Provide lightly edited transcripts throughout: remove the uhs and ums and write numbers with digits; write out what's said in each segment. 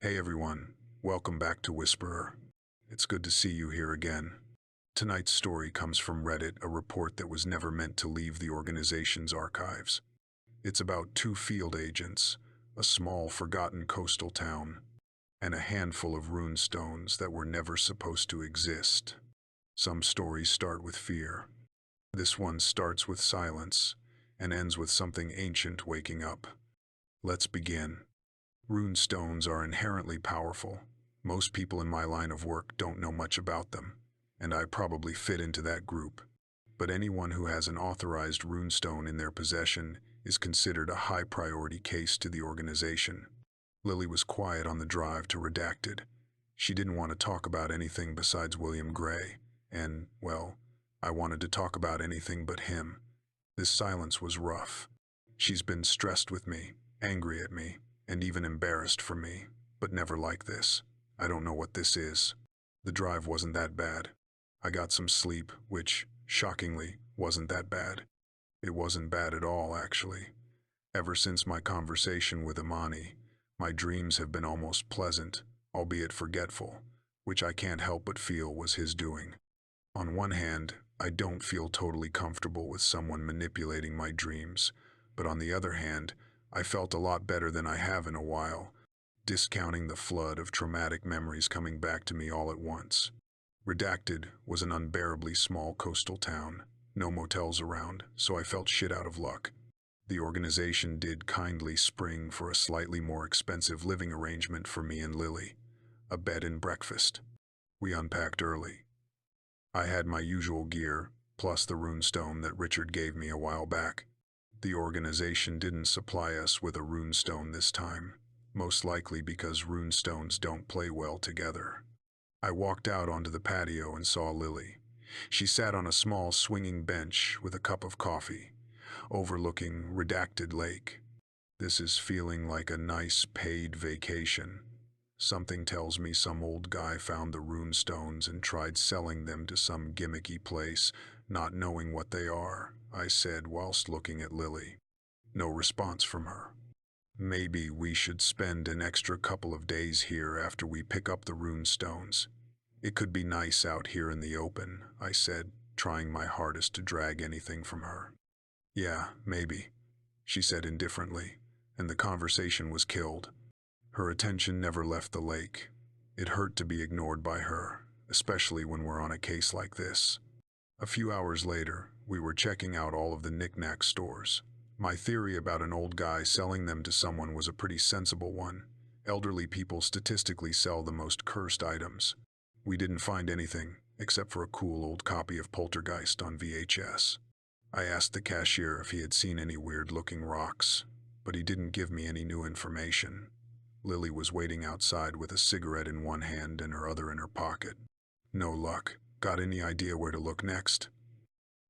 Hey everyone, welcome back to Whisperer. It's good to see you here again. Tonight's story comes from Reddit, a report that was never meant to leave the organization's archives. It's about two field agents, a small forgotten coastal town, and a handful of runestones that were never supposed to exist. Some stories start with fear. This one starts with silence and ends with something ancient waking up. Let's begin. Runestones are inherently powerful. Most people in my line of work don't know much about them, and I probably fit into that group. But anyone who has an authorized runestone in their possession is considered a high-priority case to the organization. Lily was quiet on the drive to Redacted. She didn't want to talk about anything besides William Gray, and, well, I wanted to talk about anything but him. This silence was rough. She's been stressed with me, angry at me, and even embarrassed for me, but never like this. I don't know what this is. The drive wasn't that bad. I got some sleep, which, shockingly, wasn't that bad. It wasn't bad at all, actually. Ever since my conversation with Imani, my dreams have been almost pleasant, albeit forgetful, which I can't help but feel was his doing. On one hand, I don't feel totally comfortable with someone manipulating my dreams, but on the other hand, I felt a lot better than I have in a while, discounting the flood of traumatic memories coming back to me all at once. Redacted was an unbearably small coastal town, no motels around, so I felt shit out of luck. The organization did kindly spring for a slightly more expensive living arrangement for me and Lily, a bed and breakfast. We unpacked early. I had my usual gear, plus the runestone that Richard gave me a while back. The organization didn't supply us with a runestone this time, most likely because runestones don't play well together. I walked out onto the patio and saw Lily. She sat on a small swinging bench with a cup of coffee, overlooking Redacted Lake. This is feeling like a nice paid vacation. Something tells me some old guy found the runestones and tried selling them to some gimmicky place, not knowing what they are, I said whilst looking at Lily. No response from her. Maybe we should spend an extra couple of days here after we pick up the runestones. It could be nice out here in the open, I said, trying my hardest to drag anything from her. Yeah, maybe, she said indifferently, and the conversation was killed. Her attention never left the lake. It hurt to be ignored by her, especially when we're on a case like this. A few hours later, we were checking out all of the knick-knack stores. My theory about an old guy selling them to someone was a pretty sensible one. Elderly people statistically sell the most cursed items. We didn't find anything, except for a cool old copy of Poltergeist on VHS. I asked the cashier if he had seen any weird-looking rocks, but he didn't give me any new information. Lily was waiting outside with a cigarette in one hand and her other in her pocket. No luck. Got any idea where to look next?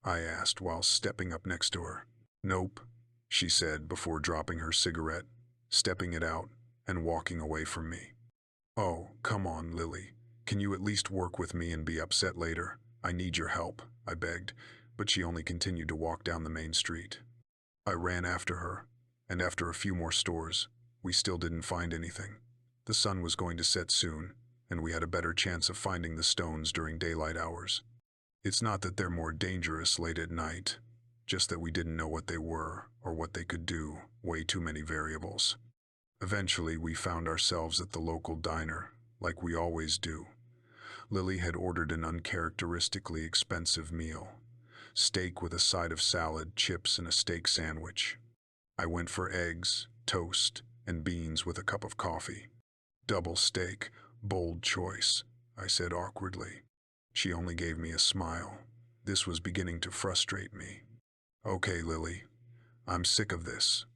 I asked while stepping up next to her. Nope, she said before dropping her cigarette, stepping it out, and walking away from me. Oh, come on, Lily. Can you at least work with me and be upset later? I need your help, I begged, but she only continued to walk down the main street. I ran after her, and after a few more stores, we still didn't find anything. The sun was going to set soon, and we had a better chance of finding the stones during daylight hours. It's not that they're more dangerous late at night, just that we didn't know what they were or what they could do, way too many variables. Eventually, we found ourselves at the local diner, like we always do. Lily had ordered an uncharacteristically expensive meal, steak with a side of salad, chips, and a steak sandwich. I went for eggs, toast, and beans with a cup of coffee. Double steak, bold choice, I said awkwardly. She only gave me a smile. This was beginning to frustrate me. Okay, Lily, I'm sick of this.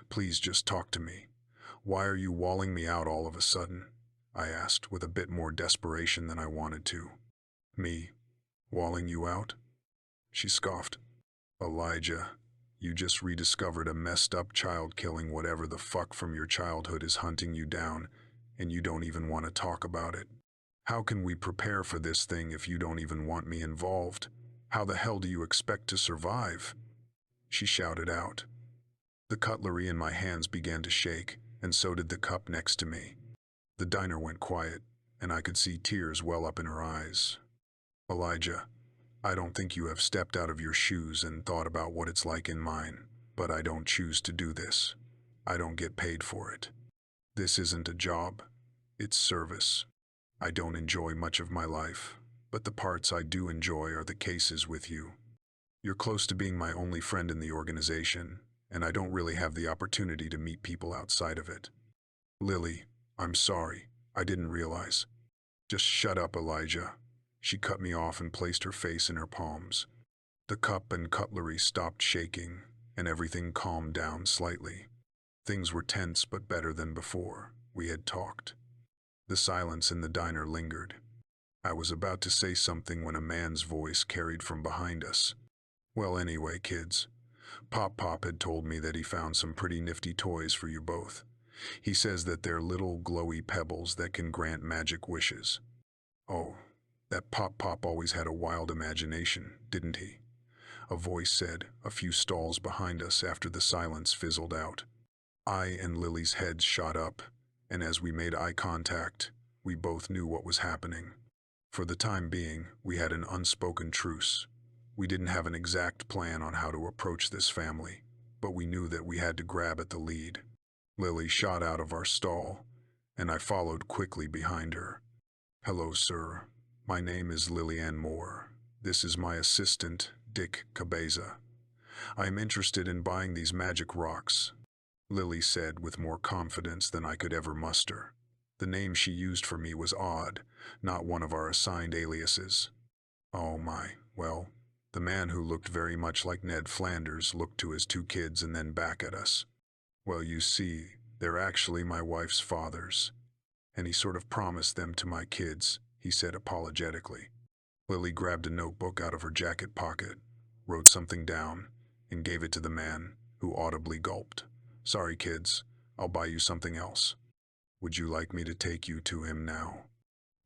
Please just talk to me. Why are you walling me out all of a sudden? I asked with a bit more desperation than I wanted to. Me? Walling you out? She scoffed. Elijah, you just rediscovered a messed up child killing whatever the fuck from your childhood is hunting you down, and you don't even want to talk about it. How can we prepare for this thing if you don't even want me involved? How the hell do you expect to survive? She shouted out. The cutlery in my hands began to shake, and so did the cup next to me. The diner went quiet, and I could see tears well up in her eyes. Elijah, I don't think you have stepped out of your shoes and thought about what it's like in mine, but I don't choose to do this. I don't get paid for it. This isn't a job. It's service. I don't enjoy much of my life, but the parts I do enjoy are the cases with you. You're close to being my only friend in the organization, and I don't really have the opportunity to meet people outside of it. Lily, I'm sorry. I didn't realize. Just shut up, Elijah. She cut me off and placed her face in her palms. The cup and cutlery stopped shaking, and everything calmed down slightly. Things were tense but better than before. We had talked. The silence in the diner lingered. I was about to say something when a man's voice carried from behind us. Well, anyway, kids, Pop had told me that he found some pretty nifty toys for you both. He says that they're little glowy pebbles that can grant magic wishes. Oh, that Pop always had a wild imagination, didn't he? A voice said, a few stalls behind us after the silence fizzled out. I and Lily's heads shot up, and as we made eye contact, we both knew what was happening. For the time being, we had an unspoken truce. We didn't have an exact plan on how to approach this family, but we knew that we had to grab at the lead. Lily shot out of our stall, and I followed quickly behind her. Hello, sir. My name is Lillian Moore. This is my assistant, Dick Cabeza. I am interested in buying these magic rocks, Lily said with more confidence than I could ever muster. The name she used for me was odd, not one of our assigned aliases. Oh my, well, the man who looked very much like Ned Flanders looked to his two kids and then back at us. Well, you see, they're actually my wife's fathers, and he sort of promised them to my kids, he said apologetically. Lily grabbed a notebook out of her jacket pocket, wrote something down, and gave it to the man, who audibly gulped. Sorry, kids, I'll buy you something else. Would you like me to take you to him now?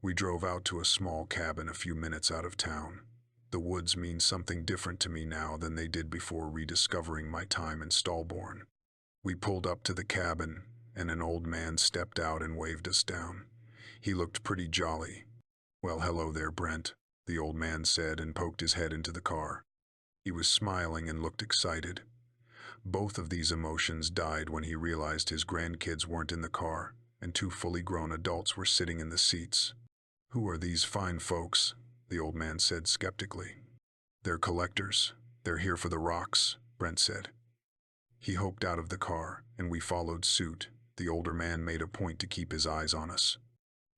We drove out to a small cabin a few minutes out of town. The woods mean something different to me now than they did before rediscovering my time in Stallborn. We pulled up to the cabin, and an old man stepped out and waved us down. He looked pretty jolly. Well, hello there, Brent, the old man said and poked his head into the car. He was smiling and looked excited. Both of these emotions died when he realized his grandkids weren't in the car, and two fully grown adults were sitting in the seats. Who are these fine folks? The old man said skeptically. They're collectors. They're here for the rocks, Brent said. He hoped out of the car, and we followed suit. The older man made a point to keep his eyes on us.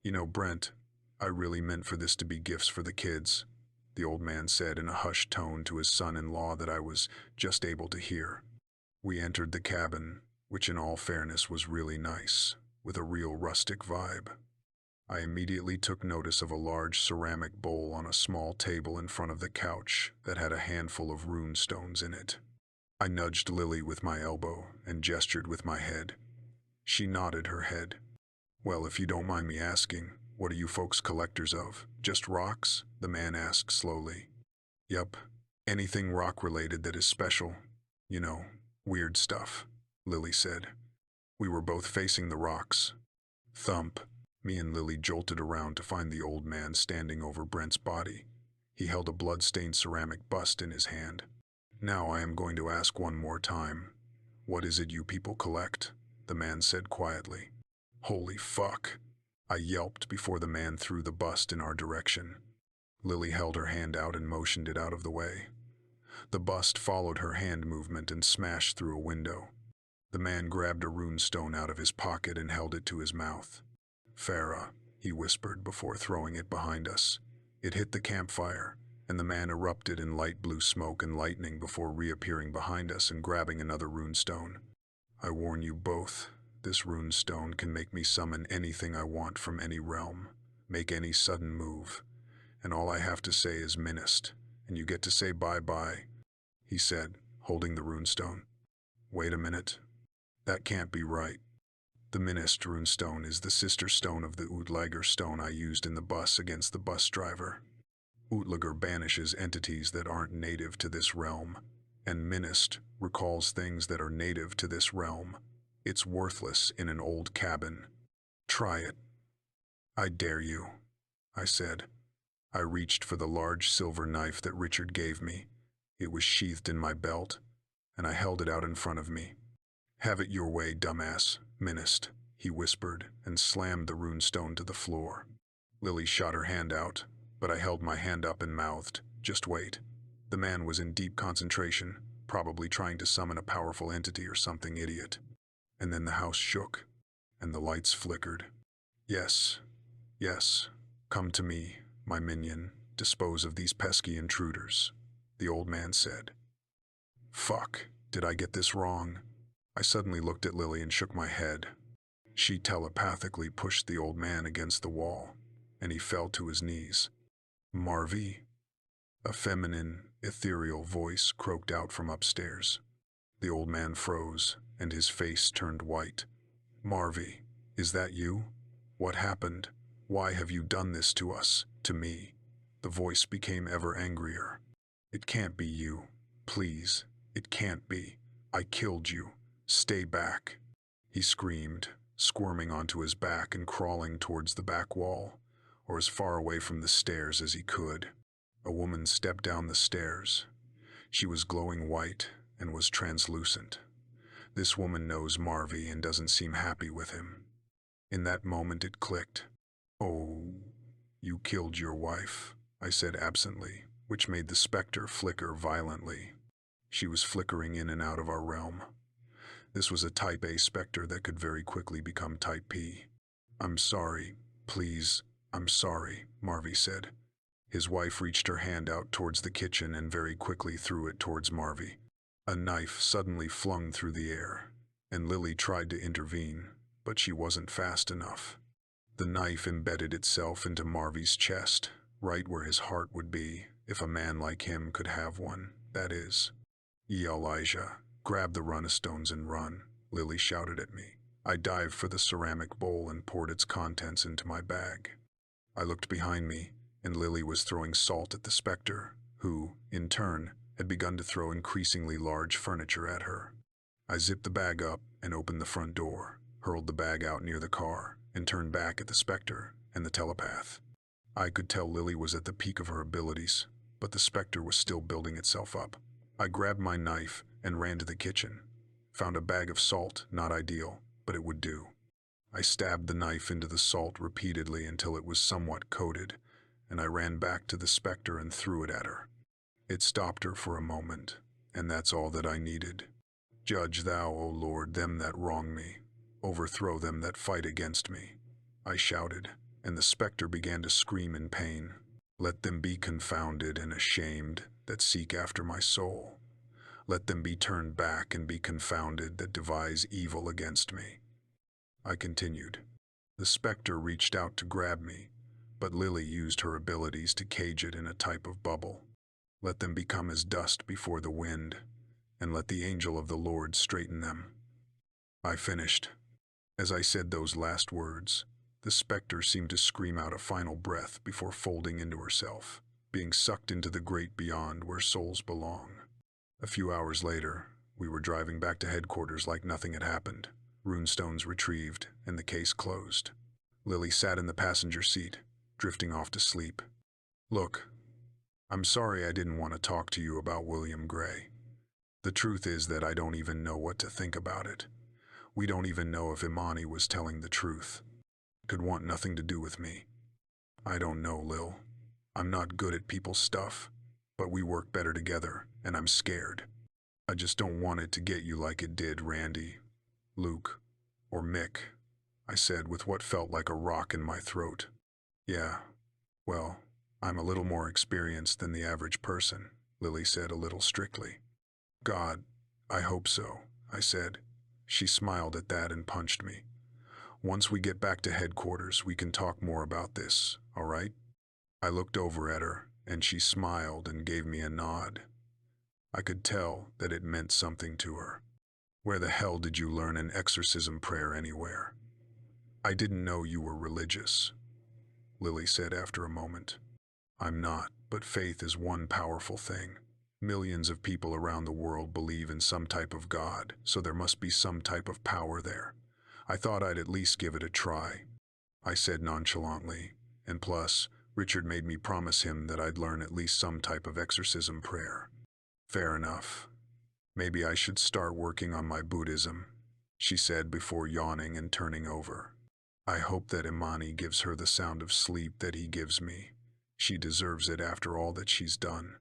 You know, Brent, I really meant for this to be gifts for the kids, the old man said in a hushed tone to his son-in-law that I was just able to hear. We entered the cabin, which in all fairness was really nice, with a real rustic vibe. I immediately took notice of a large ceramic bowl on a small table in front of the couch that had a handful of runestones in it. I nudged Lily with my elbow and gestured with my head. She nodded her head. Well, if you don't mind me asking, what are you folks collectors of? Just rocks? The man asked slowly. Yup, anything rock-related that is special. You know, weird stuff, Lily said. We were both facing the rocks. Thump. Me and Lily jolted around to find the old man standing over Brent's body. He held a blood-stained ceramic bust in his hand. Now I am going to ask one more time. What is it you people collect? The man said quietly. Holy fuck! I yelped before the man threw the bust in our direction. Lily held her hand out and motioned it out of the way. The bust followed her hand movement and smashed through a window. The man grabbed a runestone out of his pocket and held it to his mouth. Farah, he whispered before throwing it behind us. It hit the campfire, and the man erupted in light blue smoke and lightning before reappearing behind us and grabbing another runestone. I warn you both, this runestone can make me summon anything I want from any realm, make any sudden move, and all I have to say is Minist, and you get to say bye-bye, he said, holding the runestone. Wait a minute. That can't be right. The Minist runestone is the sister stone of the Utlager stone I used in the bus against the bus driver. Utlager banishes entities that aren't native to this realm, and Minist recalls things that are native to this realm. It's worthless in an old cabin. Try it. I dare you, I said. I reached for the large silver knife that Richard gave me. It was sheathed in my belt, and I held it out in front of me. Have it your way, dumbass, menaced, he whispered, and slammed the runestone to the floor. Lily shot her hand out, but I held my hand up and mouthed, "Just wait." The man was in deep concentration, probably trying to summon a powerful entity or something idiot. And then the house shook, and the lights flickered. Yes, yes, come to me, my minion, dispose of these pesky intruders, the old man said. Fuck, did I get this wrong? I suddenly looked at Lily and shook my head. She telepathically pushed the old man against the wall, and he fell to his knees. Marvy? A feminine, ethereal voice croaked out from upstairs. The old man froze, and his face turned white. Marvy, is that you? What happened? Why have you done this to us, to me? The voice became ever angrier. It can't be you. Please, it can't be. I killed you. Stay back. He screamed, squirming onto his back and crawling towards the back wall, or as far away from the stairs as he could. A woman stepped down the stairs. She was glowing white and was translucent. This woman knows Marvy and doesn't seem happy with him. In that moment it clicked. Oh, you killed your wife, I said absently, which made the specter flicker violently. She was flickering in and out of our realm. This was a Type A specter that could very quickly become Type P. I'm sorry, please, I'm sorry, Marvy said. His wife reached her hand out towards the kitchen and very quickly threw it towards Marvy. A knife suddenly flung through the air, and Lily tried to intervene, but she wasn't fast enough. The knife embedded itself into Marvy's chest, right where his heart would be, if a man like him could have one, that is. Elijah, grab the runestones and run, Lily shouted at me. I dived for the ceramic bowl and poured its contents into my bag. I looked behind me, and Lily was throwing salt at the specter, who, in turn, had begun to throw increasingly large furniture at her. I zipped the bag up and opened the front door, hurled the bag out near the car, and turned back at the specter and the telepath. I could tell Lily was at the peak of her abilities, but the specter was still building itself up. I grabbed my knife and ran to the kitchen. Found a bag of salt, not ideal, but it would do. I stabbed the knife into the salt repeatedly until it was somewhat coated, and I ran back to the specter and threw it at her. It stopped her for a moment, and that's all that I needed. Judge thou, O Lord, them that wrong me. Overthrow them that fight against me. I shouted, and the specter began to scream in pain. Let them be confounded and ashamed that seek after my soul. Let them be turned back and be confounded that devise evil against me. I continued. The specter reached out to grab me, but Lily used her abilities to cage it in a type of bubble. Let them become as dust before the wind, and let the angel of the Lord straighten them. I finished. As I said those last words, the specter seemed to scream out a final breath before folding into herself, being sucked into the great beyond where souls belong. A few hours later, we were driving back to headquarters like nothing had happened, runestones retrieved, and the case closed. Lily sat in the passenger seat, drifting off to sleep. Look, I'm sorry I didn't want to talk to you about William Gray. The truth is that I don't even know what to think about it. We don't even know if Imani was telling the truth. Could want nothing to do with me. I don't know, Lil. I'm not good at people's stuff, but we work better together, and I'm scared. I just don't want it to get you like it did Randy, Luke, or Mick, I said with what felt like a rock in my throat. Yeah, well, I'm a little more experienced than the average person, Lily said a little strictly. God, I hope so, I said. She smiled at that and punched me. Once we get back to headquarters, we can talk more about this, all right? I looked over at her, and she smiled and gave me a nod. I could tell that it meant something to her. Where the hell did you learn an exorcism prayer anywhere? I didn't know you were religious, Lily said after a moment. I'm not, but faith is one powerful thing. Millions of people around the world believe in some type of God, so there must be some type of power there. I thought I'd at least give it a try. I said nonchalantly. And plus, Richard made me promise him that I'd learn at least some type of exorcism prayer. Fair enough. Maybe I should start working on my Buddhism, she said before yawning and turning over. I hope that Imani gives her the sound of sleep that he gives me. She deserves it after all that she's done.